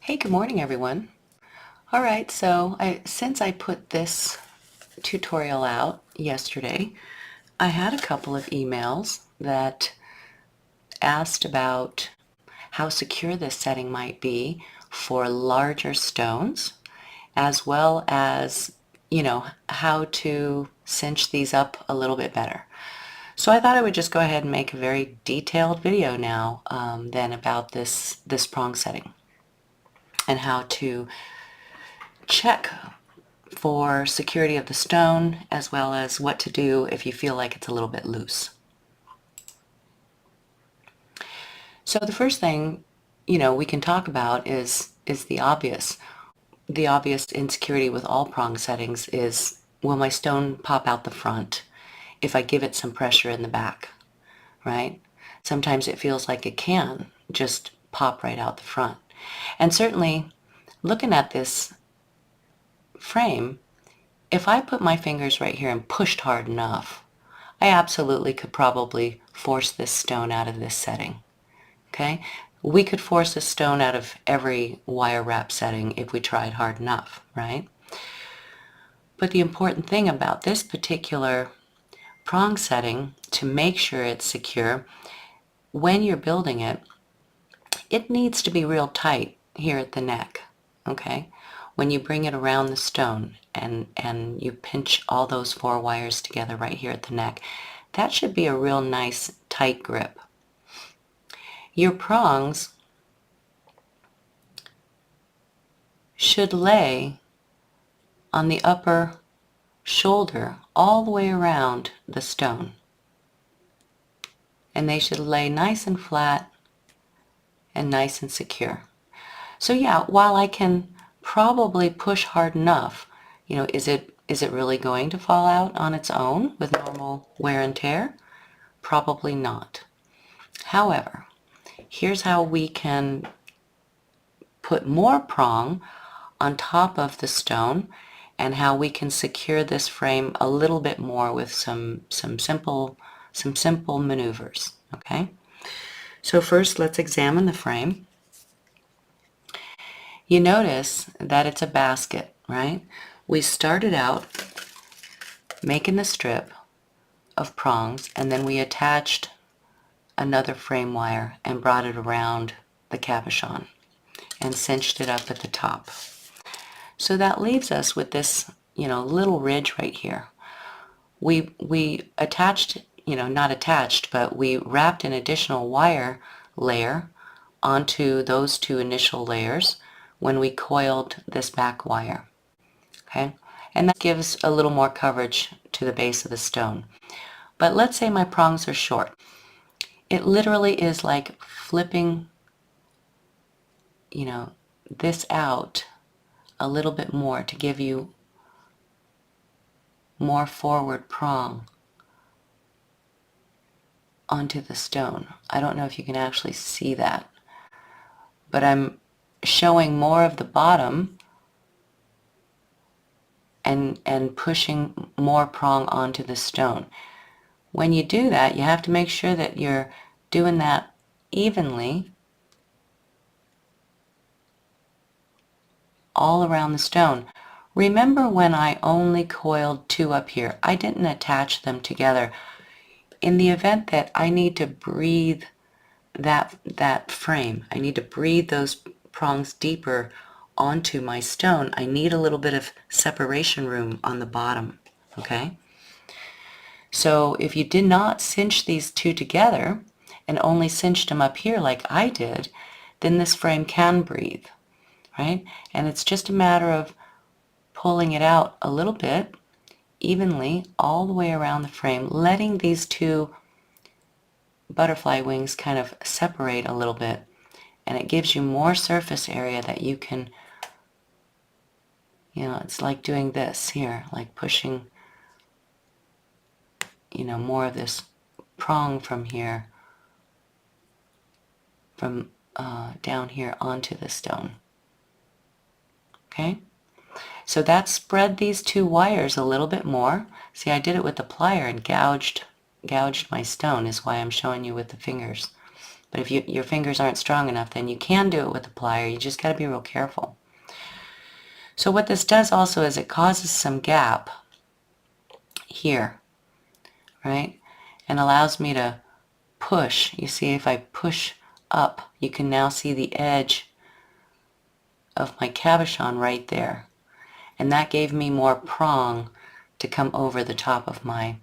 Hey, good morning, everyone. All right, so since I put this tutorial out yesterday, I had a couple of emails that asked about how secure this setting might be for larger stones, as well as, how to cinch these up a little bit better. So I thought I would just go ahead and make a very detailed video now then about this prong setting and how to check for security of the stone, as well as what to do if you feel like it's a little bit loose. So the first thing, we can talk about is the obvious. The obvious insecurity with all prong settings is, will my stone pop out the front if I give it some pressure in the back, right? Sometimes it feels like it can just pop right out the front. And certainly, looking at this frame, if I put my fingers right here and pushed hard enough, I absolutely could probably force this stone out of this setting. Okay? We could force a stone out of every wire wrap setting if we tried hard enough, right? But the important thing about this particular prong setting, to make sure it's secure, when you're building it, it needs to be real tight here at the neck, okay? When you bring it around the stone and you pinch all those four wires together right here at the neck, that should be a real nice tight grip. Your prongs should lay on the upper shoulder all the way around the stone. And they should lay nice and flat and nice and secure. So yeah, while I can probably push hard enough, is it really going to fall out on its own with normal wear and tear? Probably not. However, here's how we can put more prong on top of the stone, and how we can secure this frame a little bit more with some simple maneuvers, okay? So first, let's examine the frame. You notice that it's a basket, right? We started out making the strip of prongs, and then we attached another frame wire and brought it around the cabochon and cinched it up at the top. So that leaves us with this, little ridge right here. We attached, not attached, but we wrapped an additional wire layer onto those two initial layers when we coiled this back wire, okay? And that gives a little more coverage to the base of the stone. But let's say my prongs are short. It literally is like flipping, this out a little bit more to give you more forward prong onto the stone. I don't know if you can actually see that, but I'm showing more of the bottom and pushing more prong onto the stone. When you do that, you have to make sure that you're doing that evenly all around the stone. Remember when I only coiled two up here, I didn't attach them together. In the event that I need to breathe that frame, I need to breathe those prongs deeper onto my stone, I need a little bit of separation room on the bottom, okay? So if you did not cinch these two together and only cinched them up here like I did, then this frame can breathe, right? And it's just a matter of pulling it out a little bit evenly all the way around the frame, letting these two butterfly wings kind of separate a little bit, and it gives you more surface area that you can, it's like doing this here, like pushing, more of this prong from here, from down here onto the stone. Okay? So that spread these two wires a little bit more. See, I did it with the plier and gouged my stone, is why I'm showing you with the fingers. But if your fingers aren't strong enough, then you can do it with a plier. You just got to be real careful. So what this does also is it causes some gap here, right? And allows me to push. You see, if I push up, you can now see the edge of my cabochon right there. And that gave me more prong to come over the top of my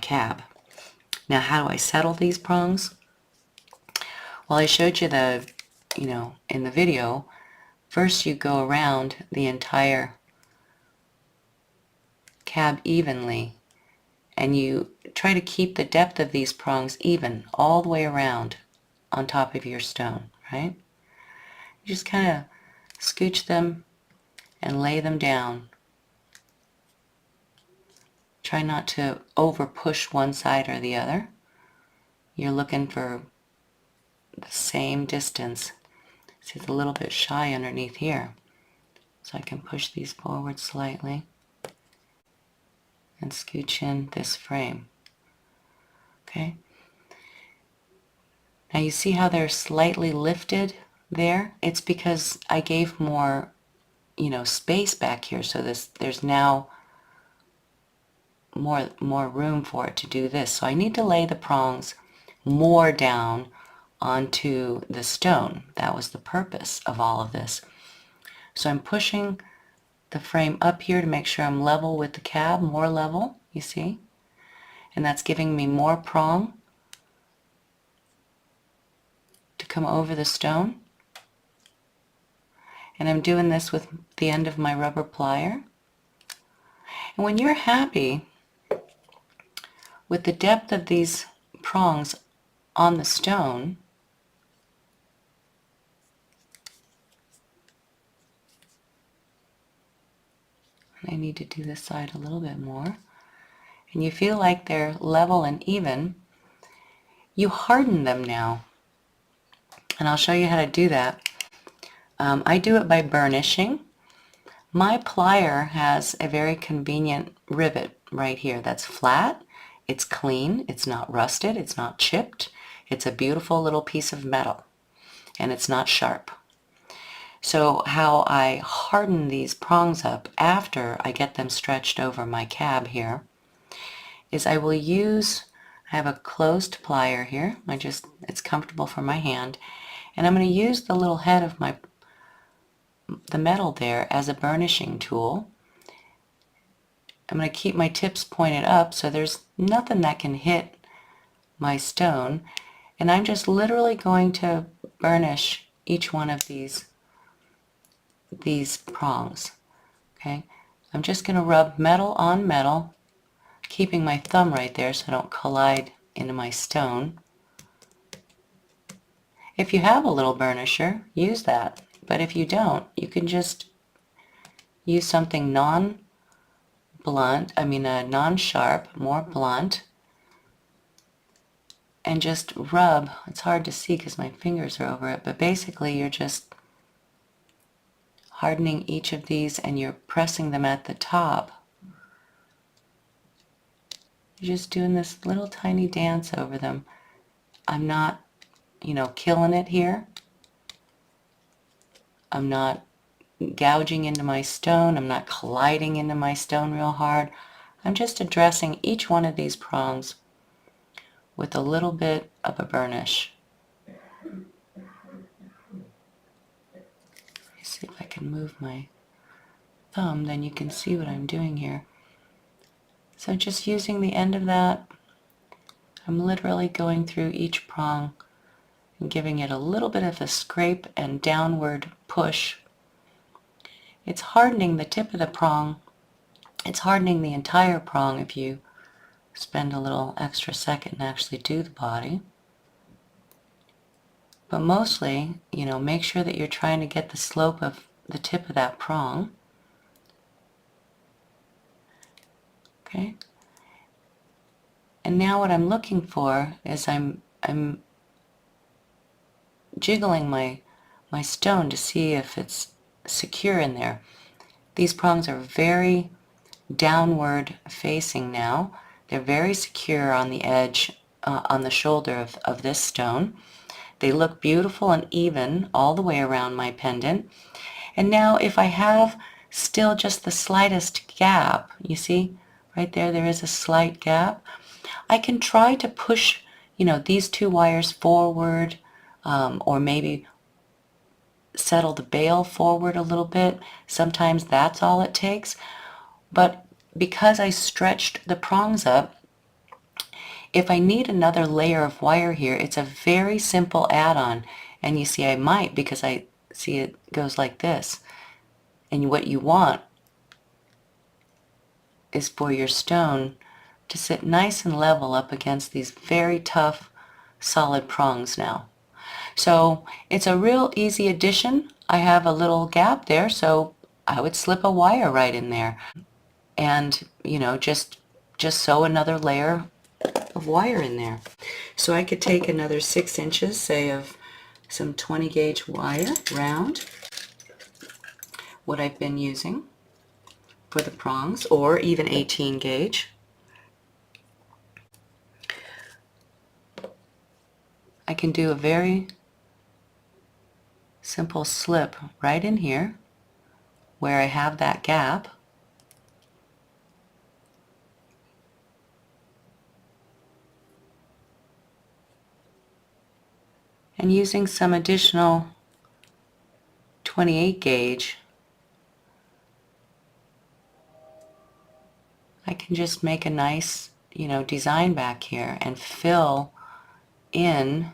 cab. Now, how do I settle these prongs? Well, I showed you in the video, first you go around the entire cab evenly, and you try to keep the depth of these prongs even all the way around on top of your stone, right? You just kind of scooch them and lay them down. Try not to over push one side or the other. You're looking for the same distance. See, it's a little bit shy underneath here. So I can push these forward slightly and scooch in this frame. Okay? Now you see how they're slightly lifted there? It's because I gave more, space back here, so there's now more room for it to do this. So I need to lay the prongs more down onto the stone. That was the purpose of all of this. So I'm pushing the frame up here to make sure I'm level with the cab, more level, you see? And that's giving me more prong to come over the stone. And I'm doing this with the end of my rubber plier. And when you're happy with the depth of these prongs on the stone, I need to do this side a little bit more, and you feel like they're level and even, you harden them now. And I'll show you how to do that. I do it by burnishing. My plier has a very convenient rivet right here that's flat, it's clean, it's not rusted, it's not chipped, it's a beautiful little piece of metal, and it's not sharp. So how I harden these prongs up after I get them stretched over my cab here is I have a closed plier here. It's comfortable for my hand, and I'm going to use the little head of the metal there as a burnishing tool. I'm going to keep my tips pointed up so there's nothing that can hit my stone, and I'm just literally going to burnish each one of these prongs. Okay, I'm just going to rub metal on metal, keeping my thumb right there so I don't collide into my stone. If you have a little burnisher, use that. But if you don't, you can just use something non-sharp, more blunt, and just rub. It's hard to see because my fingers are over it, but basically you're just hardening each of these and you're pressing them at the top. You're just doing this little tiny dance over them. I'm not, killing it here. I'm not gouging into my stone. I'm not colliding into my stone real hard. I'm just addressing each one of these prongs with a little bit of a burnish. See if I can move my thumb, then you can see what I'm doing here. So just using the end of that, I'm literally going through each prong and giving it a little bit of a scrape and downward push. It's hardening the tip of the prong. It's hardening the entire prong if you spend a little extra second and actually do the body. But mostly, make sure that you're trying to get the slope of the tip of that prong. Okay? And now what I'm looking for is I'm jiggling my stone to see if it's secure in there. These prongs are very downward facing now. They're very secure on the edge on the shoulder of this stone. They look beautiful and even all the way around my pendant. And now if I have still just the slightest gap, you see right there is a slight gap, I can try to push, these two wires forward, or maybe settle the bail forward a little bit. Sometimes that's all it takes. But because I stretched the prongs up, if I need another layer of wire here, it's a very simple add-on. And you see I might, because I see it goes like this. And what you want is for your stone to sit nice and level up against these very tough, solid prongs now. So it's a real easy addition. I have a little gap there, so I would slip a wire right in there. And, just sew another layer of wire in there. So I could take another 6 inches, say, of some 20 gauge wire, round, what I've been using for the prongs, or even 18 gauge. I can do a very simple slip right in here where I have that gap. And using some additional 28 gauge, I can just make a nice, design back here and fill in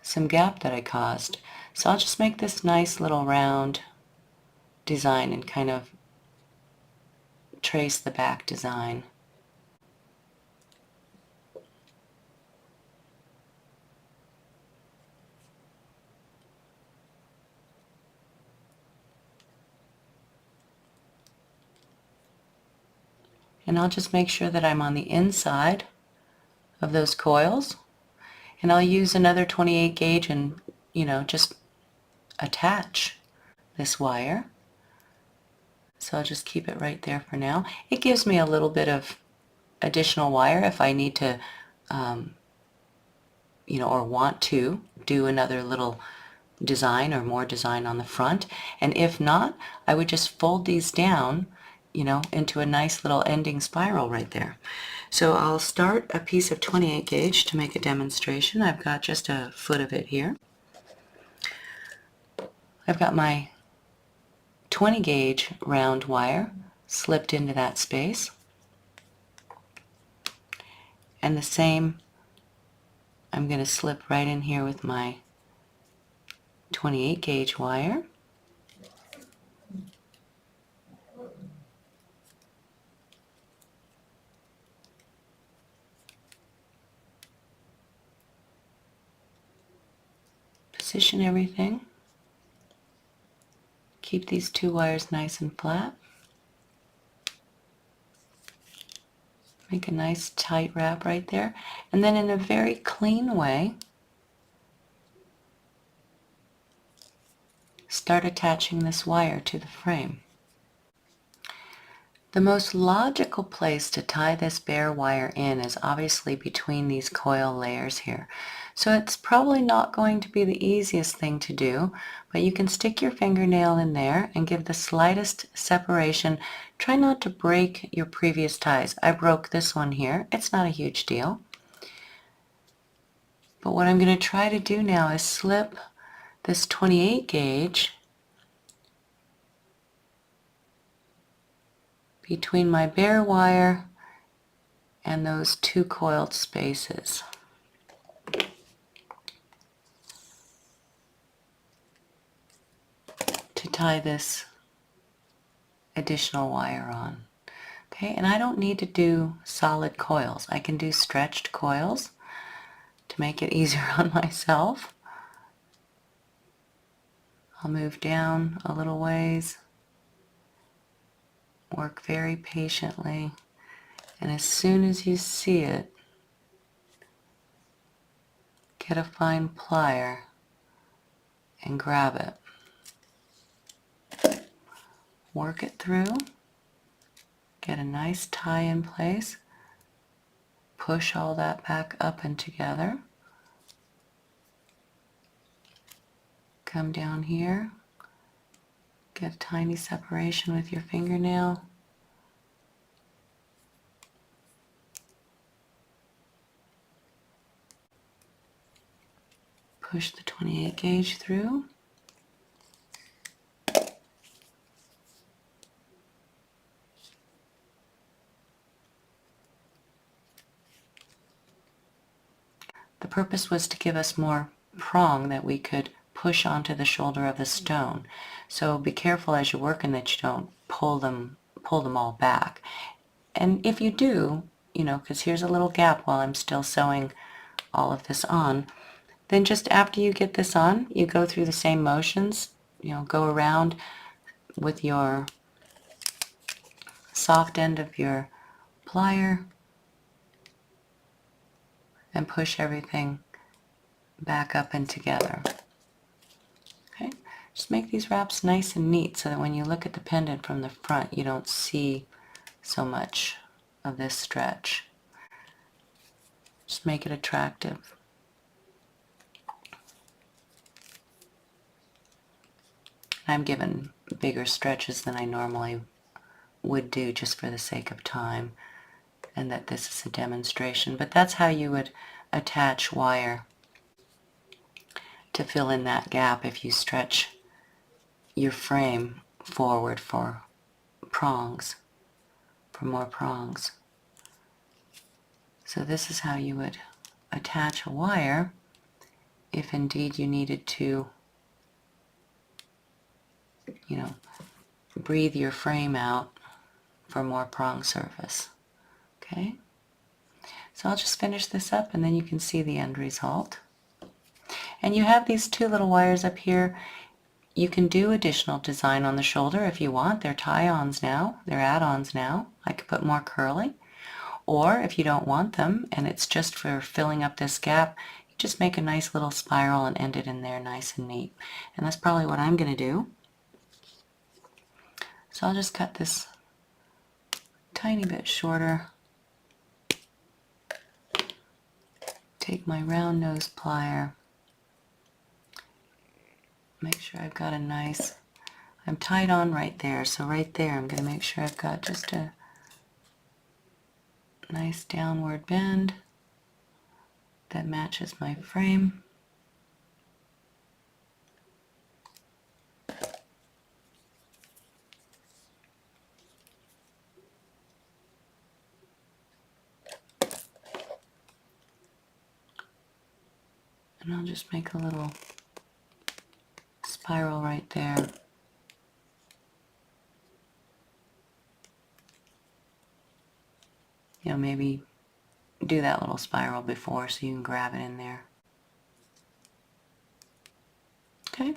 some gap that I caused. So I'll just make this nice little round design and kind of trace the back design. And I'll just make sure that I'm on the inside of those coils. And I'll use another 28 gauge and, just attach this wire. So I'll just keep it right there for now. It gives me a little bit of additional wire if I need to, or want to do another little design or more design on the front. And if not, I would just fold these down, into a nice little ending spiral right there. So I'll start a piece of 28 gauge to make a demonstration. I've got just a foot of it here. I've got my 20 gauge round wire slipped into that space. And the same, I'm going to slip right in here with my 28 gauge wire. Position everything. Keep these two wires nice and flat. Make a nice tight wrap right there. And then in a very clean way, start attaching this wire to the frame. The most logical place to tie this bare wire in is obviously between these coil layers here. So it's probably not going to be the easiest thing to do, but you can stick your fingernail in there and give the slightest separation. Try not to break your previous ties. I broke this one here. It's not a huge deal. But what I'm going to try to do now is slip this 28 gauge between my bare wire and those two coiled spaces. To tie this additional wire on. Okay, and I don't need to do solid coils. I can do stretched coils to make it easier on myself. I'll move down a little ways, work very patiently, and as soon as you see it, get a fine plier and grab it. Work it through. Get a nice tie in place. Push all that back up and together. Come down here. Get a tiny separation with your fingernail. Push the 28 gauge through. The purpose was to give us more prong that we could push onto the shoulder of the stone. So be careful as you're working that you don't pull them all back. And if you do, because here's a little gap while I'm still sewing all of this on, then just after you get this on, you go through the same motions, go around with your soft end of your plier and push everything back up and together. Okay, just make these wraps nice and neat so that when you look at the pendant from the front, you don't see so much of this stretch. Just make it attractive. I'm given bigger stretches than I normally would do just for the sake of time, and that this is a demonstration, but that's how you would attach wire to fill in that gap if you stretch your frame forward for prongs, for more prongs. So this is how you would attach a wire if indeed you needed to, breathe your frame out for more prong surface. Okay, so I'll just finish this up and then you can see the end result. And you have these two little wires up here. You can do additional design on the shoulder if you want. They're tie-ons now, they're add-ons now. I could put more curly. Or if you don't want them and it's just for filling up this gap, you just make a nice little spiral and end it in there nice and neat. And that's probably what I'm going to do. So I'll just cut this tiny bit shorter. Take my round nose plier. Make sure I've got a nice, I'm tied on right there, so right there I'm going to make sure I've got just a nice downward bend that matches my frame. And I'll just make a little spiral right there. Maybe do that little spiral before so you can grab it in there. Okay.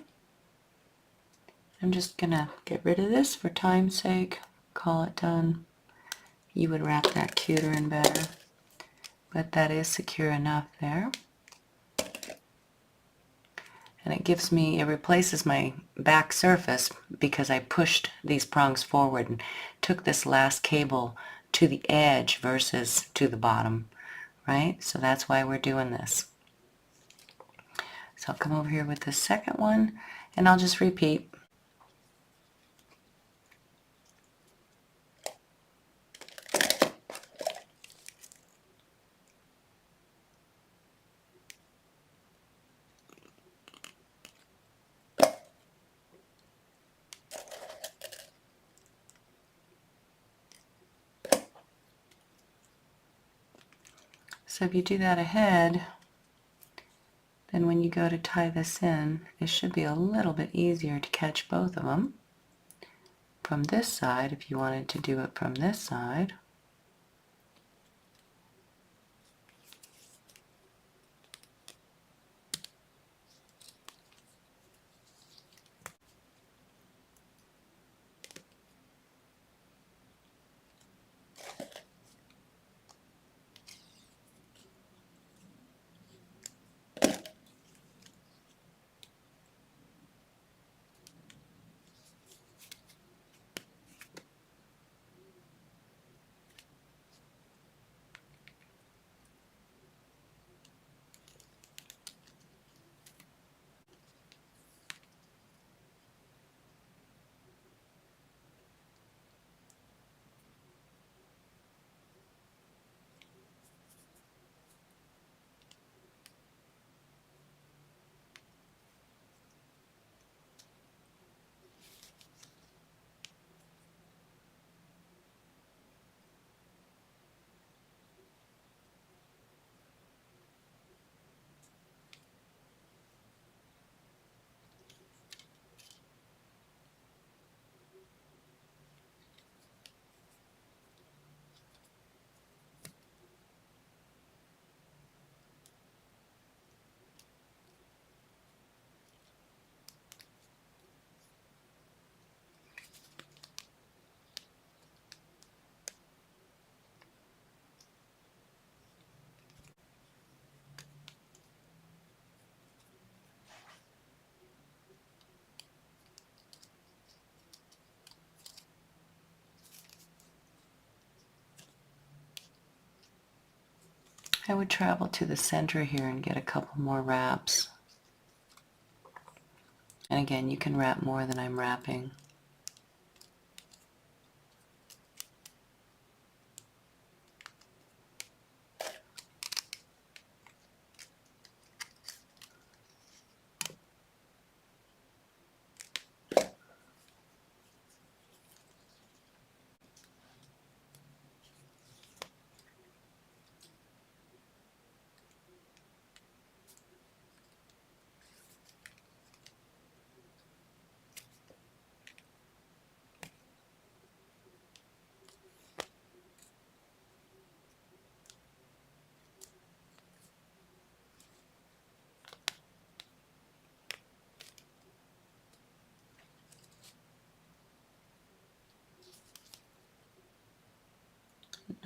I'm just gonna get rid of this for time's sake, call it done. You would wrap that cuter and better, but that is secure enough there. And it replaces my back surface because I pushed these prongs forward and took this last cable to the edge versus to the bottom, right? So that's why we're doing this. So I'll come over here with the second one and I'll just repeat. So if you do that ahead, then when you go to tie this in, it should be a little bit easier to catch both of them from this side if you wanted to do it from this side. I would travel to the center here and get a couple more wraps. And again, you can wrap more than I'm wrapping.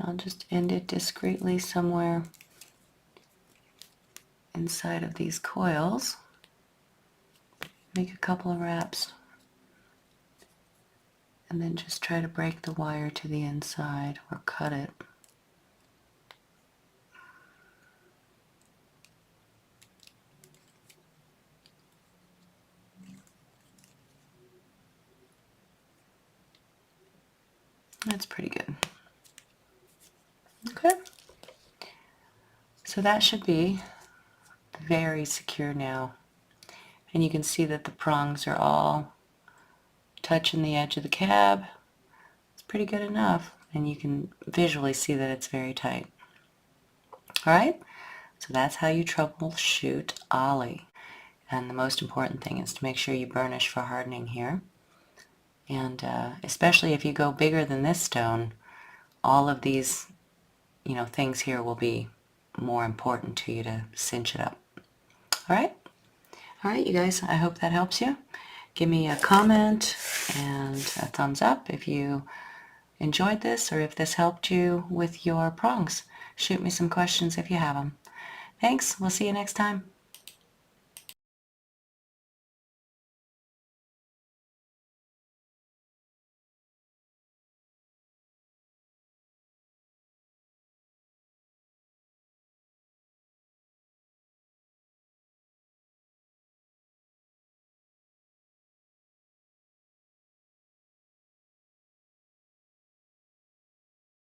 I'll just end it discreetly somewhere inside of these coils. Make a couple of wraps and then just try to break the wire to the inside or cut it. That's pretty good. Okay. So that should be very secure now. And you can see that the prongs are all touching the edge of the cab. It's pretty good enough. And you can visually see that it's very tight. All right. So that's how you troubleshoot Ollie. And the most important thing is to make sure you burnish for hardening here. And especially if you go bigger than this stone, all of these, things here will be more important to you to cinch it up. All right? All right, you guys, I hope that helps you. Give me a comment and a thumbs up if you enjoyed this or if this helped you with your prongs. Shoot me some questions if you have them. Thanks. We'll see you next time.